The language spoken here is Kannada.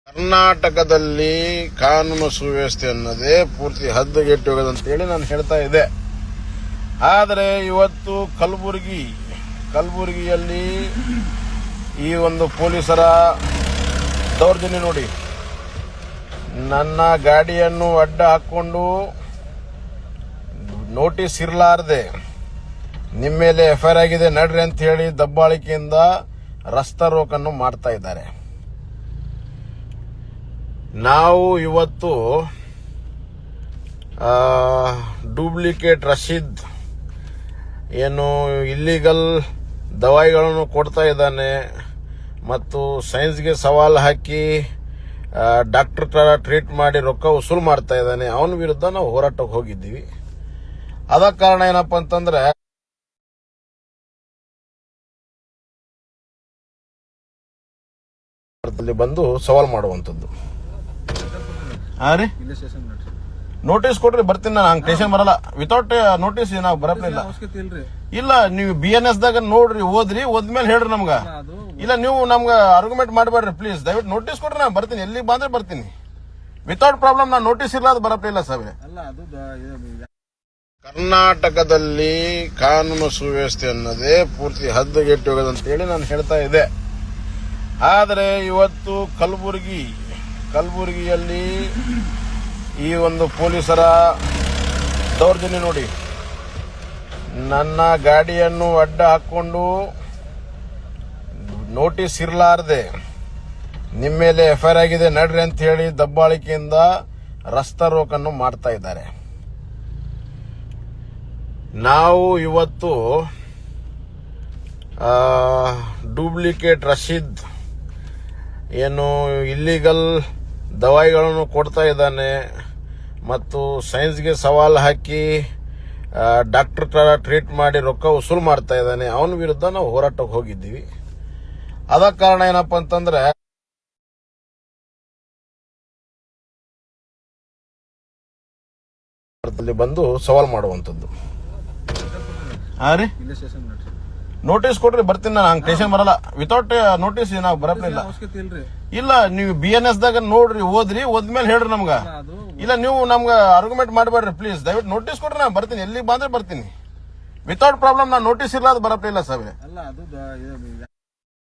ಕರ್ನಾಟಕದಲ್ಲಿ ಕಾನೂನು ಸುವ್ಯವಸ್ಥೆ ಅನ್ನೋದೇ ಪೂರ್ತಿ ಹದ್ದುಗೆಟ್ಟು ಹೋಗೋದಂತೇಳಿ ನಾನು ಹೇಳ್ತಾ ಇದ್ದೆ. ಆದರೆ ಇವತ್ತು ಕಲಬುರಗಿಯಲ್ಲಿ ಈ ಒಂದು ಪೊಲೀಸರ ದೌರ್ಜನ್ಯ ನೋಡಿ, ನನ್ನ ಗಾಡಿಯನ್ನು ಅಡ್ಡ ಹಾಕೊಂಡು ನೋಟಿಸ್ ಇರಲಾರದೆ ನಿಮ್ಮ ಮೇಲೆ ಎಫ್ಐಆರ್ ಆಗಿದೆ ನಡ್ರಿ ಅಂತ ಹೇಳಿ ದಬ್ಬಾಳಿಕೆಯಿಂದ ರಸ್ತಾ ರೋಕನ್ನು ಮಾಡ್ತಾ ಇದ್ದಾರೆ. ನಾವು ಇವತ್ತು ಡೂಪ್ಲಿಕೇಟ್ ರಶೀದ್ ಏನು ಇಲ್ಲಿಗಲ್ ದವಾಯಿಗಳನ್ನು ಕೊಡ್ತಾ ಇದ್ದಾನೆ ಮತ್ತು ಸೈನ್ಸ್ಗೆ ಸವಾಲು ಹಾಕಿ ಡಾಕ್ಟರ್ ತರ ಟ್ರೀಟ್ ಮಾಡಿ ರೊಕ್ಕ ವಸೂಲು ಮಾಡ್ತಾ ಇದ್ದಾನೆ, ಅವನ ವಿರುದ್ಧ ನಾವು ಹೋರಾಟಕ್ಕೆ ಹೋಗಿದ್ದೀವಿ. ಅದ ಕಾರಣ ಏನಪ್ಪಾ ಅಂತಂದ್ರೆ ಬಂದು ಸವಾಲ್ ಮಾಡುವಂತದ್ದು. ನೋಟಿಸ್ ಕೊಡ್ರಿ, ಬರ್ತೀನಿ ನಾನು. ಸ್ಟೇಷನ್ ಬರಲ್ಲ ವಿತೌಟ್ ನೋಟಿಸ್. ನಾವು ಬರಲಿಲ್ಲ. ಇಲ್ಲ, ನೀವು BNS ದಾಗ ನೋಡ್ರಿ, ಓದ್ರಿ, ಓದ್ಮೇಲೆ ಹೇಳ್ರಿ ನಮ್ಗ. ಇಲ್ಲ, ನೀವು ನಮ್ಗ ಆರ್ಗ್ಯುಮೆಂಟ್ ಮಾಡಬೇಡ್ರಿ ಪ್ಲೀಸ್. ದಯವಿಟ್ಟು ನೋಟಿಸ್ ಕೊಡ್ರಿ, ನಾನು ಬರ್ತೀನಿ. ಎಲ್ಲಿಗೆ ಬಂದ್ರೆ ಬರ್ತೀನಿ. Without problem. ನಾನು ನೋಟಿಸ್ ಇರ್ಲಾದ ಬರಲಿಲ್ಲ ಸಭೆ. ಕರ್ನಾಟಕದಲ್ಲಿ ಕಾನೂನು ಸುವ್ಯವಸ್ಥೆ ಅನ್ನೋದೇ ಪೂರ್ತಿ ಹದ್ದುಗೆಟ್ಟು ಹೋಗೋದಂತೇಳಿ ನಾನು ಹೇಳ್ತಾ ಇದ್ದೆ. ಆದರೆ ಇವತ್ತು ಕಲಬುರಗಿಯಲ್ಲಿ ಈ ಒಂದು ಪೊಲೀಸರ ದೌರ್ಜನ್ಯ ನೋಡಿ, ನನ್ನ ಗಾಡಿಯನ್ನು ಅಡ್ಡ ಹಾಕೊಂಡು ನೋಟಿಸ್ ಇರಲಾರದೆ ನಿಮ್ಮ ಮೇಲೆ ಎಫ್ಐಆರ್ ಆಗಿದೆ ನಡ್ರಿ ಅಂತ ಹೇಳಿ ದಬ್ಬಾಳಿಕೆಯಿಂದ ರಸ್ತಾ ರೋಕನ್ನು ಮಾಡ್ತಾ ಇದ್ದಾರೆ. ನಾವು ಇವತ್ತು ಡೂಪ್ಲಿಕೇಟ್ ರಶೀದ್ ಏನು ಇಲ್ಲಿಗಲ್ ದವಾಯಿಗಳನ್ನು ಕೊಡ್ತಾ ಇದ್ದಾನೆ ಮತ್ತು ಸೈನ್ಸ್ಗೆ ಸವಾಲು ಹಾಕಿ ಡಾಕ್ಟರ್ ತರ ಟ್ರೀಟ್ ಮಾಡಿ ರೊಕ್ಕ ವಸೂಲು ಮಾಡ್ತಾ ಇದ್ದಾನೆ, ಅವನ ವಿರುದ್ಧ ನಾವು ಹೋರಾಟಕ್ಕೆ ಹೋಗಿದ್ದೀವಿ. ಅದ ಕಾರಣ ಏನಪ್ಪಾ ಅಂತಂದ್ರೆ ಬಂದು ಸವಾಲ್ ಮಾಡುವಂತದ್ದು. ನೋಟಿಸ್ ಕೊಡ್ರಿ, ಬರ್ತೀನಿ ನಾನು. ಸ್ಟೇಷನ್ ಬರಲ್ಲ ವಿತೌಟ್ ನೋಟಿಸ್. ನಾವು ಬರಲಿಲ್ಲ. ಇಲ್ಲ, ನೀವು BNS ದಾಗ ನೋಡ್ರಿ, ಓದ್ರಿ, ಓದ್ಮೇಲೆ ಹೇಳ್ರಿ ನಮ್ಗ. ಇಲ್ಲ, ನೀವು ನಮ್ಗ ಆರ್ಗ್ಯುಮೆಂಟ್ ಮಾಡಬೇಡ್ರಿ ಪ್ಲೀಸ್. ದಯವಿಟ್ಟು ನೋಟಿಸ್ ಕೊಡ್ರಿ, ನಾನು ಬರ್ತೀನಿ. ಎಲ್ಲಿಗೆ ಬಂದ್ರೆ ಬರ್ತೀನಿ. Without problem. ನಾನು ನೋಟಿಸ್ ಇರ್ಲಾದ ಬರಲಿಲ್ಲ ಸಭೆ.